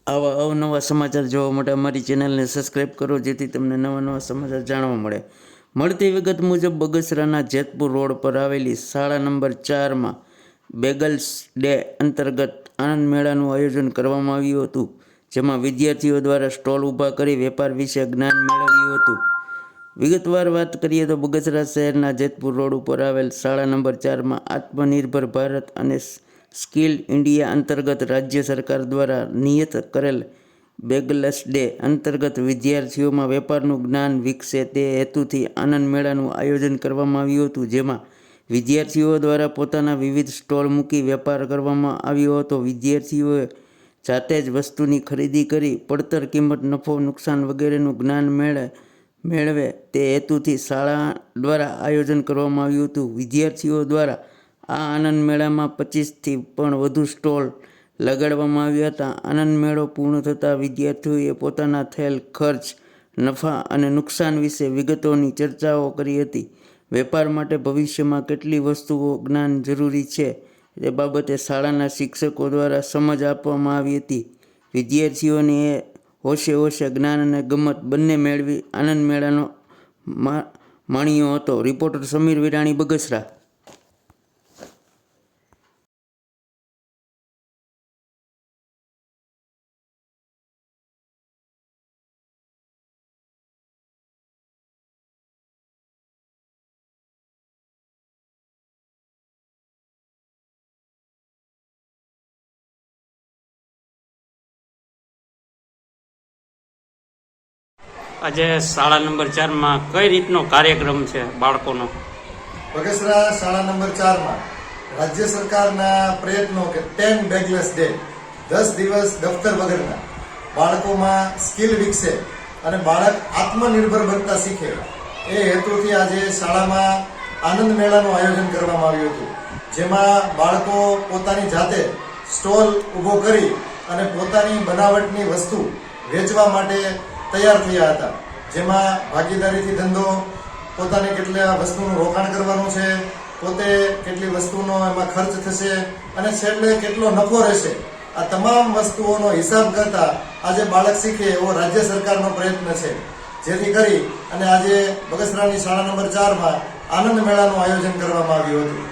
આવા અવનવા સમાચાર જોવા માટે અમારી ચેનલને સબસ્ક્રાઈબ કરો, જેથી તમને નવા નવા સમાચાર જાણવા મળે. મળતી વિગત મુજબ બગસરાના જેતપુર રોડ પર આવેલી શાળા નંબર 4માં બેગલ્સ ડે અંતર્ગત આનંદ મેળાનું આયોજન કરવામાં આવ્યું હતું, જેમાં વિદ્યાર્થીઓ દ્વારા સ્ટોલ ઊભા કરી વેપાર વિશે જ્ઞાન મેળવ્યું હતું. વિગતવાર વાત કરીએ તો બગસરા શહેરના જેતપુર રોડ ઉપર આવેલ શાળા નંબર 4માં આત્મનિર્ભર ભારત અને સ્કિલ ઇન્ડિયા અંતર્ગત રાજ્ય સરકાર દ્વારા નિયત કરેલ બેગલ્સ ડે અંતર્ગત વિદ્યાર્થીઓમાં વેપારનું જ્ઞાન વિકસે તે હેતુથી આનંદ મેળાનું આયોજન કરવામાં આવ્યું હતું, જેમાં વિદ્યાર્થીઓ દ્વારા પોતાના વિવિધ સ્ટોલ મૂકી વેપાર કરવામાં આવ્યો હતો. વિદ્યાર્થીઓએ જાતે જ વસ્તુની ખરીદી કરી પડતર કિંમત, નફો, નુકસાન વગેરેનું જ્ઞાન મેળવે તે હેતુથી શાળા દ્વારા આયોજન કરવામાં આવ્યું હતું. વિદ્યાર્થીઓ દ્વારા આ આનંદ મેળામાં 25થી પણ વધુ સ્ટોલ લગાડવામાં આવ્યા હતા. આનંદ મેળો પૂર્ણ થતાં વિદ્યાર્થીઓએ પોતાના થયેલ ખર્ચ, નફા અને નુકસાન વિશે વિગતોની ચર્ચાઓ કરી હતી. વેપાર માટે ભવિષ્યમાં કેટલી વસ્તુઓ જ્ઞાન જરૂરી છે તે બાબતે શાળાના શિક્ષકો દ્વારા સમજ આપવામાં આવી હતી. વિદ્યાર્થીઓને હોશે હોશે જ્ઞાન અને ગમત બંને મેળવી આનંદ મેળાનો માણ્યો હતો. રિપોર્ટર સમીર વિરાણી, બગસરા. આજે શાળા નંબર 4માં કઈ રીતનો કાર્યક્રમ છે બાળકોનો? બગસરા શાળા નંબર 4માં રાજ્ય સરકારના પ્રયત્નો કે 10 બેગલેસ ડે, 10 દિવસ દફતર વગરના, બાળકોમાં સ્કિલ વિકસે અને બાળક આત્મનિર્ભર બનતા શીખે એ હેતુથી આજે શાળામાં આનંદ મેળાનું આયોજન કરવામાં આવ્યું હતું, જેમાં બાળકો પોતાની જાતે સ્ટોલ ઊભો કરી અને પોતાની બનાવટની વસ્તુ વેચવા માટે તૈયાર થયા હતા. જેમાં ભાગીદારીથી ધંધો, પોતાને કેટલા વસ્તુનું રોકાણ કરવાનું છે, પોતે કેટલી વસ્તુનો એમાં ખર્ચ થશે અને છેલ્લે કેટલો નફો રહેશે, આ તમામ વસ્તુઓનો હિસાબ કરતા આજે બાળક શીખે એવો રાજ્ય સરકારનો પ્રયત્ન છે. જેથી કરી અને આજે બગસરાની શાળા નંબર 4માં આનંદ મેળાનું આયોજન કરવામાં આવ્યું હતું.